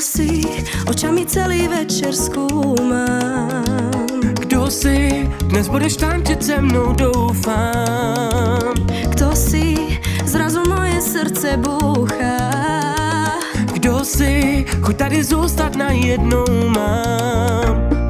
Si očami celý večer skúmam. Kdo si, dnes budeš tančiť se mnou, doufám. Kto si, zrazu moje srdce búcha. Kdo si, chuť tady zůstat najednou mám.